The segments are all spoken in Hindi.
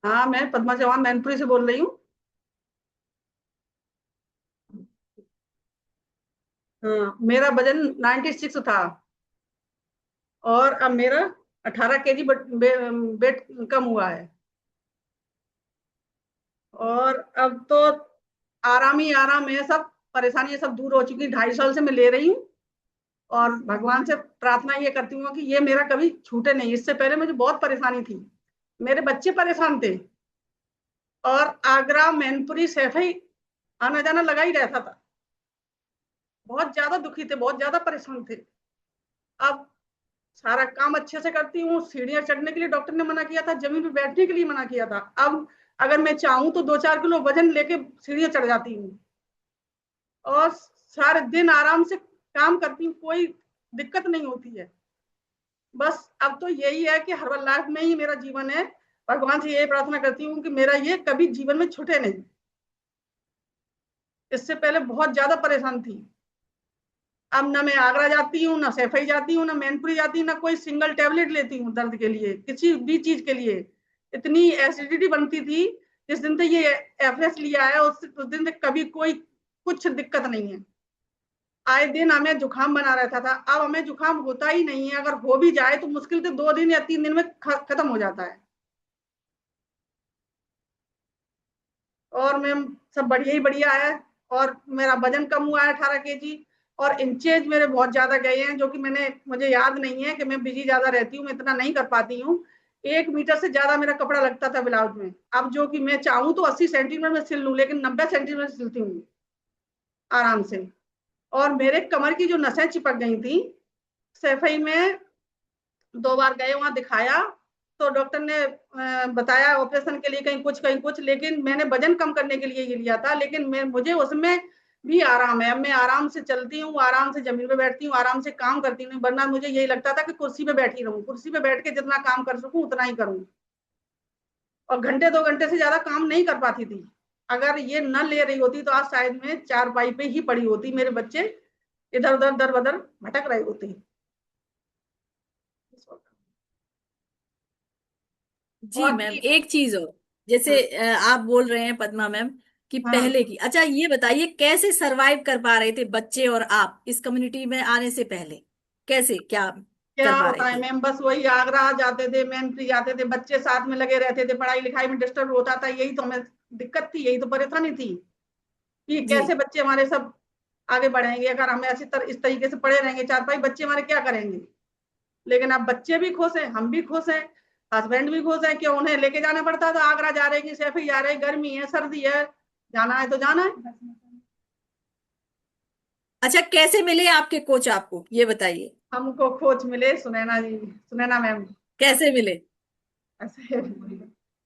हाँ, मैं पद्मा चौहान मैनपुरी से बोल रही हूँ। हाँ, मेरा वजन 96 था। और अब मेरा 18 केजी वेट कम हुआ है। और अब तो आराम ही आराम है, सब परेशानियां सब दूर हो चुकी। 2.5 साल से मैं ले रही हूँ। और भगवान से प्रार्थना ये करती हूँ कि ये मेरा कभी छूटे नहीं। इससे पहले मुझे बहुत परेशानी थी, मेरे बच्चे परेशान थे। और आगरा मैनपुरी सैफई आना जाना लगा ही रहता था। बहुत ज्यादा दुखी थे, बहुत ज्यादा परेशान थे। अब सारा काम अच्छे से करती हूँ। सीढ़ियां चढ़ने के लिए डॉक्टर ने मना किया था, जमीन पे बैठने के लिए मना किया था। अब अगर मैं चाहूँ तो 2-4 किलो वजन लेके सीढ़ियां चढ़ जाती हूँ। और सारे दिन आराम से काम करती हूँ, कोई दिक्कत नहीं होती है। बस अब तो यही है कि हर्बल लाइफ में ही मेरा जीवन है। भगवान से यही प्रार्थना करती हूँ कि मेरा ये कभी जीवन में छूटे नहीं। इससे पहले बहुत ज्यादा परेशान थी। अब ना मैं आगरा जाती हूँ, ना सैफई जाती हूँ, ना मैनपुरी जाती हूँ, ना कोई सिंगल टेबलेट लेती हूँ दर्द के लिए, किसी भी चीज के लिए। इतनी एसिडिटी बनती थी। जिस दिन से ये एफएस लिया है उस दिन से कभी कोई कुछ दिक्कत नहीं है। आए दिन हमें जुकाम बना रहता था, अब हमें जुकाम होता ही नहीं है। अगर हो भी जाए तो मुश्किल से 2 दिन या 3 दिन में खत्म हो जाता है। और मैम, सब बढ़िया ही बढ़िया है। और मेरा वजन कम हुआ है 18 केजी। और इंचेज मेरे बहुत ज्यादा गए हैं, जो कि मुझे याद नहीं है कि मैं बिजी ज्यादा रहती हूँ, मैं इतना नहीं कर पाती हूँ। 1 मीटर से ज्यादा मेरा कपड़ा लगता था ब्लाउज में। अब जो कि मैं चाहूँ तो 80 सेंटीमीटर में सिल लूँ, लेकिन 90 सेंटीमीटर सिलती हूँ आराम से। और मेरे कमर की जो नसें चिपक गई थी, सैफई में 2 बार गए, वहां दिखाया। तो डॉक्टर ने बताया ऑपरेशन के लिए कहीं कुछ कहीं कुछ, लेकिन मैंने वजन कम करने के लिए ये लिया था। लेकिन मुझे उसमें भी आराम है। अब मैं आराम से चलती हूँ, आराम से जमीन पे बैठती हूँ, आराम से काम करती हूँ। वरना मुझे यही लगता था कि कुर्सी पे बैठी रहूं, कुर्सी पे बैठ के जितना काम कर सकूं उतना ही करूं। और घंटे 2 घंटे से ज्यादा काम नहीं कर पाती थी। अगर ये न ले रही होती तो आज शायद मैं चारपाई पे ही पड़ी होती, मेरे बच्चे इधर उधर दर बदर भटक रहे होते। जी और मैम, भी। एक चीज और, जैसे हाँ, आप बोल रहे हैं पद्मा मैम कि हाँ। पहले की, अच्छा ये बताइए कैसे सरवाइव कर पा रहे थे बच्चे और आप इस कम्युनिटी में आने से पहले, कैसे क्या क्या कर पा रहे बताएं थे? मैम, बस वही आगरा जाते थे, मैनपुरी जाते थे, बच्चे साथ में लगे रहते थे, पढ़ाई लिखाई में डिस्टर्ब होता था। यही तो हमें दिक्कत थी, यही तो परेशानी थी कि जी। कैसे बच्चे हमारे सब आगे बढ़ेंगे अगर हम इस तरीके से पढ़े रहेंगे। चार पाई बच्चे हमारे क्या करेंगे। लेकिन अब बच्चे भी खुश हैं, हम भी खुश हैं, हस्बैंड भी खुश हैं कि उन्हें लेके जाना पड़ता था। आगरा जा रहे कि सैफई जा रहे, गर्मी है सर्दी है, जाना है तो जाना है। अच्छा, कैसे मिले आपके कोच आपको, ये बताइए। हमको कोच मिले सुनैना जी, सुनैना मैम। कैसे मिले? ऐसे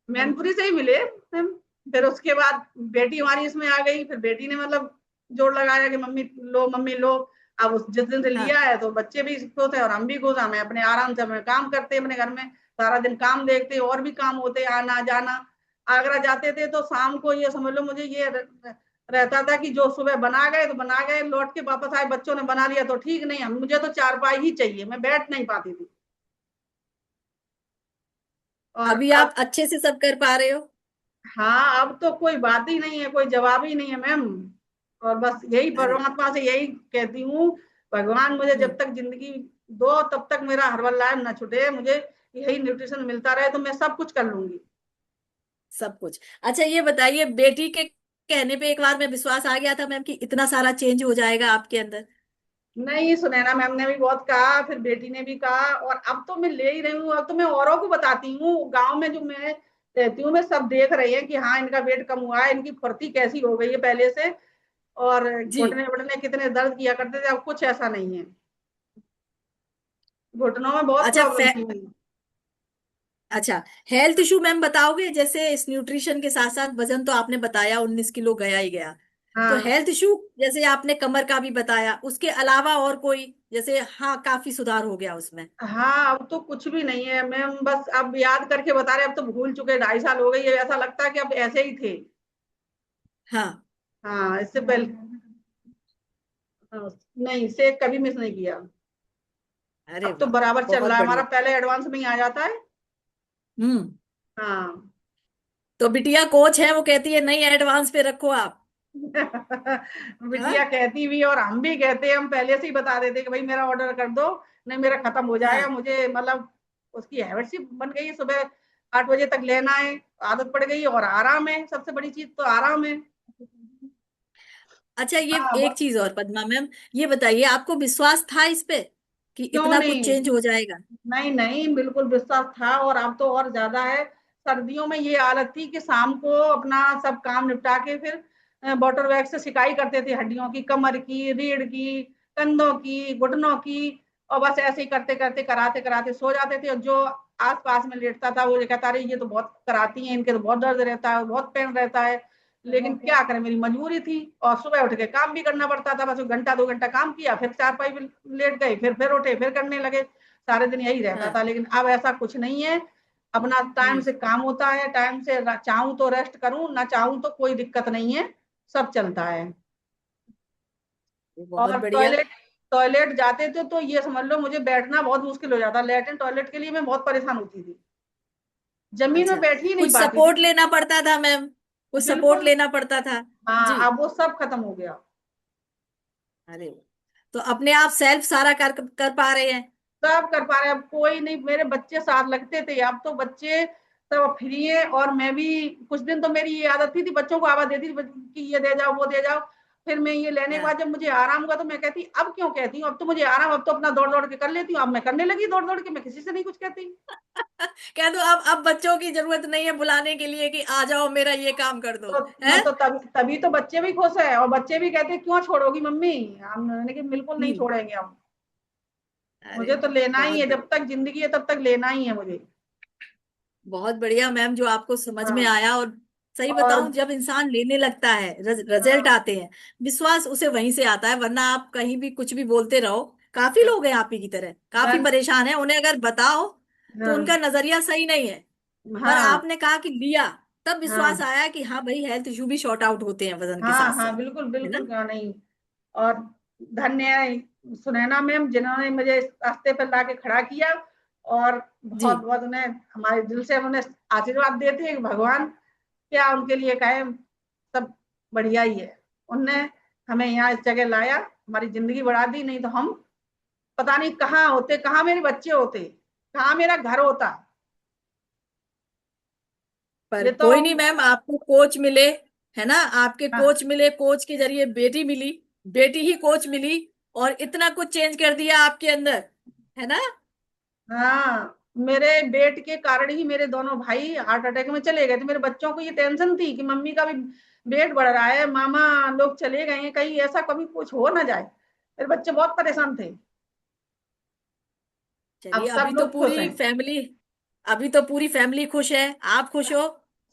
मैनपुरी से ही मिले मैम। फिर उसके बाद बेटी हमारी इसमें आ गई, फिर बेटी ने मतलब जोर लगाया कि मम्मी लो, मम्मी लो। अब उस जिस दिन से लिया हाँ। है तो बच्चे भी खुश है और हम भी खुश हैं। हमें अपने आराम से हमें काम करते हैं अपने घर में, सारा दिन काम देखते, और भी काम होते, आना जाना। आगरा जाते थे तो शाम को ये समझ लो मुझे ये रहता था कि जो सुबह बना गए तो बना गए, लौट के वापस आए, बच्चों ने बना लिया तो ठीक, नहीं हम मुझे तो चारपाई ही चाहिए, मैं बैठ नहीं पाती थी। और अभी अब, आप अच्छे से सब कर पा रहे हो? हाँ, अब तो कोई बात ही नहीं है, कोई जवाब ही नहीं है मैम। और बस यही अरे। परमात्मा से यही कहती हूँ, भगवान मुझे हम्म। जब तक जिंदगी दो तब तक मेरा हर्बल लाइफ ना छूटे, मुझे यही न्यूट्रिशन मिलता रहे तो मैं सब कुछ कर लूंगी। सब कुछ। अच्छा ये बताइए, बेटी के कहने पे एक बार में विश्वास आ गया था मैम कि इतना सारा चेंज हो जाएगा आपके अंदर? नहीं, सुनैना मैम ने भी बहुत कहा, फिर बेटी ने भी कहा, और अब तो मैं ले ही रही हूँ। अब तो मैं औरों को बताती हूँ, गांव में जो मैं रहती हूँ मैं, सब देख रहे हैं कि हाँ इनका वेट कम हुआ है, इनकी फुर्ती कैसी हो गई है पहले से। और जी। घुटने वुटने कितने दर्द किया करते थे, अब कुछ ऐसा नहीं है। घुटनों में बहुत अच्छा प्रॉब्लम थी। अच्छा, हेल्थ इशू मैम बताओगे? जैसे इस न्यूट्रिशन के साथ साथ वजन तो आपने बताया 19 किलो गया ही गया, तो हाँ, हेल्थ इशू जैसे आपने कमर का भी बताया, उसके अलावा और कोई? जैसे हाँ, काफी सुधार हो गया उसमें? हाँ, अब तो कुछ भी नहीं है मैम, बस अब याद करके बता रहे, अब तो भूल चुके, 2.5 साल हो गई है, ऐसा लगता है कि अब ऐसे ही थे। हाँ। हाँ, इससे पहले। हाँ, नहीं, से कभी मिस नहीं किया। अरे अब तो वाह, बराबर चल बहुत रहा है हमारा, बढ़िया। पहले एडवांस में ही आ जाता है। हम्म। हाँ। तो बिटिया कोच है, वो कहती है नहीं एडवांस पे रखो आप। बिटिया हाँ। कहती भी और हम भी कहते हैं, हम पहले से ही बता देते कि भाई मेरा ऑर्डर कर दो, नहीं मेरा खत्म हो जाएगा, हाँ। मुझे मतलब उसकी हैबिट सी बन गई है, सुबह 8 बजे तक लेना है, आदत पड़ गई है। और आराम है, सबसे बड़ी चीज तो आराम है। अच्छा, ये हाँ एक चीज और पद्मा मैम, ये बताइए आपको विश्वास था इस पे कि क्यों इतना कुछ नहीं। चेंज हो जाएगा? नहीं नहीं, बिल्कुल विश्वास था, और अब तो और ज्यादा है। सर्दियों में ये हालत थी कि शाम को अपना सब काम निपटा के फिर वाटर बैग से सिकाई करते थे, हड्डियों की, कमर की, रीढ़ की, कंधों की, घुटनों की। और बस ऐसे ही करते करते कराते कराते सो जाते थे, और जो आस पास में लेटता था वो ये कहता रही ये तो बहुत कराती हैं, इनके तो बहुत दर्द रहता है, बहुत पेन रहता है। लेकिन क्या करें, मेरी मजबूरी थी, और सुबह उठ के काम भी करना पड़ता था। बस घंटा 2 घंटा काम किया, फिर चारपाई पे लेट गए, फिर उठे, फिर करने लगे। सारे दिन यही रहता हाँ। था। लेकिन अब ऐसा कुछ नहीं है, अपना टाइम हम्म। से काम होता है, टाइम से चाहूं तो रेस्ट करूं, ना चाहूं तो कोई दिक्कत नहीं है, सब चलता है। बहुत और बढ़िया। टॉयलेट टॉयलेट जाते थे तो ये समझ लो मुझे बैठना बहुत मुश्किल हो जाता, लेटरिन टॉयलेट के लिए मैं बहुत परेशान होती थी, जमीन में अच्छा, बैठ ही नहीं कुछ पाती थी। सपोर्ट लेना पड़ता था मैम, कुछ सपोर्ट बिल्कुल। लेना पड़ता था। जी। हाँ, अब वो सब खत्म हो गया। अरे, तो अपने आप सेल्फ सारा कर कर पा रहे हैं? सब कर पा रहे हैं, अब कोई नहीं, मेरे बच्चे साथ लगते थे, अब तो बच्चे सब फ्री है। और मैं भी कुछ दिन तो मेरी ये आदत थी बच्चों को आवाज देती थी कि ये दे जाओ वो दे जाओ। फिर मैं ये लेने के हाँ। बाद जब मुझे आराम हुआ तो मैं कहती अब क्यों कहती हूँ, अब तो मुझे आराम, अब तो अपना दौड़ दौड़ के कर लेती हूँ, अब मैं करने लगी दौड़ दौड़ के, मैं किसी से नहीं कुछ कहती। कह दो अब बच्चों की जरूरत नहीं है बुलाने के लिए कि आ जाओ मेरा ये काम कर दो। है। तो तभी तो बच्चे भी खुश है, और बच्चे भी कहते क्यों छोड़ोगी मम्मी, हमने कि बिल्कुल नहीं हम्म। छोड़ेंगे हम, अरे मुझे तो लेना ही बहुत है, जब बढ़िया। तक जिंदगी है तब तक लेना ही है मुझे। बहुत बढ़िया मैम, जो आपको समझ में हाँ। आया। और सही और बताऊं, जब इंसान लेने लगता है रिजल्ट हाँ आते हैं, विश्वास उसे वहीं से आता है। वरना आप कहीं भी कुछ भी बोलते रहो। काफी लोग हैं आप ही की तरह, काफी हाँ परेशान हैं, उन्हें अगर बताओ तो हाँ उनका नजरिया सही नहीं है। पर हाँ आपने कहा कि लिया, तब विश्वास हाँ आया कि हाँ भाई, हेल्थ इशू भी शॉर्ट आउट होते हैं वजन के साथ हाँ साथ। हाँ, बिल्कुल है ना? बिल्कुल, क्यों नहीं। और धन्य है सुनैना मैम, जिन्होंने मुझे इस रास्ते पर ला के खड़ा किया। और जी। बहुत बहुत उन्हें, हमारे दिल से उन्हें आशीर्वाद देते हैं कि भगवान क्या उनके लिए कहे, सब बढ़िया ही है। उनने हमें यहाँ इस जगह लाया, हमारी जिंदगी बढ़ा दी, नहीं तो हम पता नहीं कहाँ होते, कहाँ मेरे बच्चे होते, कहाँ मेरा घर होता। पर ये तो कोई नहीं मैम, आपको कोच मिले, है ना, आपके हाँ कोच मिले, कोच के जरिए बेटी मिली, बेटी ही कोच मिली, और इतना कुछ चेंज कर दिया आपके अंदर। है ना? हाँ, मेरे बेट के कारण ही मेरे दोनों भाई हार्ट अटैक में चले गए थे। मेरे बच्चों को ये टेंशन थी कि मम्मी का भी वेट बढ़ रहा है, मामा लोग चले गए हैं, कहीं ऐसा कभी कुछ हो ना जाए। मेरे बच्चे बहुत परेशान थे। अब चलिए, सब लोग खुश हैं। अभी तो पूरी फैमिली खुश है, आप खुश हो।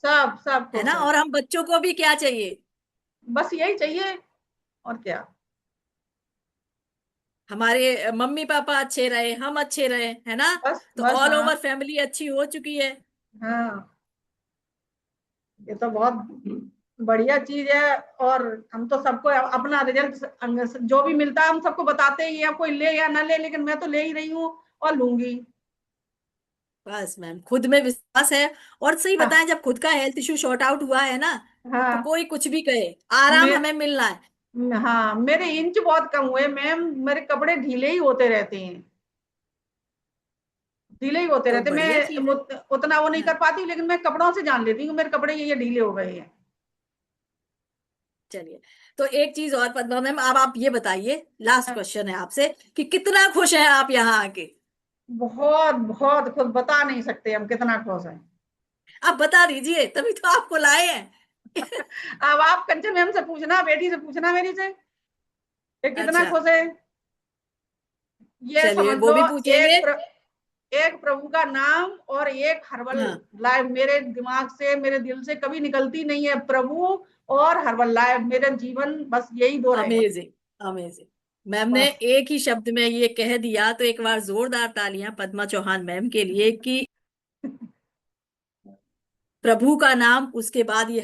सब सब है खुश ना? हैं। और हम बच्चों को भी क्या चाहिए? बस यही चाहिए, और क्या। हमारे मम्मी पापा अच्छे रहे, हम अच्छे रहे, है ना? बस तो बस ऑल हाँ। ओवर फैमिली अच्छी हो चुकी है। हाँ, ये तो बहुत बढ़िया चीज है। और हम तो सबको अपना रिजल्ट जो भी मिलता है हम सबको बताते ही हैं, कोई ले या ना ले, लेकिन मैं तो ले ही रही हूँ और लूंगी। बस मैम, खुद में विश्वास है। और सही हाँ बताएं, जब खुद का हेल्थ इशू सॉर्ट आउट हुआ है ना, तो हाँ। कोई कुछ भी कहे, आराम मैं हमें मिलना है। हाँ, मेरे इंच बहुत कम हुए मैम, मेरे कपड़े ढीले ही होते रहते हैं, ढीले ही होते तो रहते। बढ़िया मैं चीज है। उतना वो नहीं हाँ। कर पाती, लेकिन मैं कपड़ों से जान लेती हूँ मेरे कपड़े ये ढीले हो गए हैं। चलिए, तो एक चीज और पद्मा मैम, अब आप ये बताइए, लास्ट हाँ, क्वेश्चन है आपसे, कि कितना खुश हैं आप यहाँ आके? बहुत बहुत खुद बता नहीं सकते हम कितना खुश हैं। आप बता दीजिए, तभी तो आपको लाए हैं। अब आप कंचन मैम से पूछना, बेटी से पूछना मेरी से, ये कितना अच्छा। खुश है। ये चलिए, समझ वो लो, भी पूछेंगे। एक प्रभु का नाम और एक हर्बल हाँ। लाइव मेरे दिमाग से, मेरे दिल से कभी निकलती नहीं है, प्रभु और हर्बल लाइव, मेरे जीवन बस यही दो रहे हैं। Amazing, amazing. मैम ने बस एक ही शब्द में ये कह दिया, तो एक बार जोरदार तालियां पद्मा चौहान मैम के लिए, कि प्रभु का नाम, उसके बाद ये